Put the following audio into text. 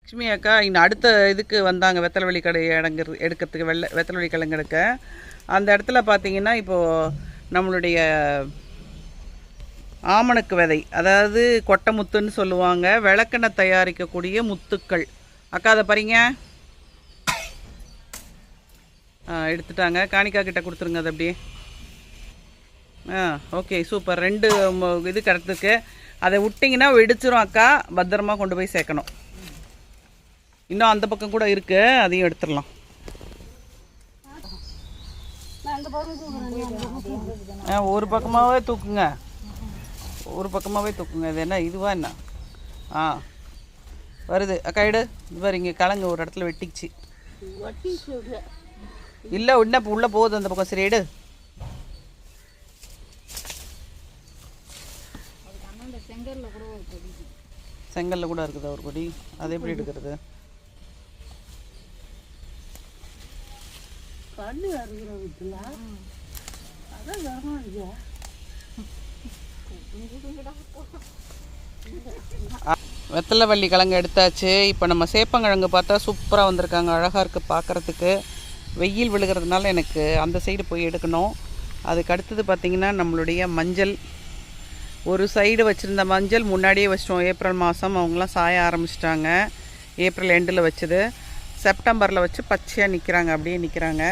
லக்ஷ்மி அக்கா இன்னும் அடுத்த இதுக்கு வந்தாங்க வெத்தலைவெளி கடை எடுக்கிறதுக்கு வெத்தலைவெளி கிழங்கு எடுக்க. அந்த இடத்துல பார்த்தீங்கன்னா இப்போது நம்மளுடைய ஆமணக்கு விதை, அதாவது கொட்டை முத்துன்னு சொல்லுவாங்க, விளக்கெண்ணெய் தயாரிக்கக்கூடிய முத்துக்கள். அக்கா அதை பாருங்க, எடுத்துட்டாங்க. காணிக்கா கிட்ட கொடுத்துருங்க அது அப்படியே. Okay super. 2 இது கிடத்துக்கு. அதை விட்டிங்கன்னா வெடிச்சிரும் அக்கா, பத்திரமா கொண்டு போய் சேர்க்கணும். இன்னும் அந்த பக்கம் கூட இருக்கு, அதையும் எடுத்துடலாம். ஒரு பக்கமாகவே தூக்குங்க, ஒரு பக்கமாகவே தூக்குங்க. இது என்ன இதுவா என்ன? வருது அக்கா, எடு. இது பாரு, இங்கே கிழங்கு ஒரு இடத்துல வெட்டிச்சு. இல்லை உடனே இப்போ உள்ளே போகுது அந்த பக்கம். சரி எடு. செங்கல்ல கூட இருக்குதா ஒரு கொடி? அது எப்படி எடுக்கிறது? வெத்தலைவள்ளி கிழங்கு எடுத்தாச்சு. இப்போ நம்ம சேப்பங்கிழங்கு பார்த்தா சூப்பராக வந்திருக்காங்க, அழகாக இருக்குது பார்க்குறதுக்கு. வெயில் விழுகிறதுனால எனக்கு அந்த சைடு போய் எடுக்கணும். அதுக்கு அடுத்தது பார்த்திங்கன்னா நம்மளுடைய மஞ்சள். ஒரு சைடு வச்சுருந்த மஞ்சள் முன்னாடியே வச்சிட்டோம். ஏப்ரல் மாதம் அவங்களாம் சாய ஆரம்பிச்சிட்டாங்க. ஏப்ரல் எண்டில் வச்சது செப்டம்பரில் வச்சு பச்சையாக நிற்கிறாங்க, அப்படியே நிற்கிறாங்க.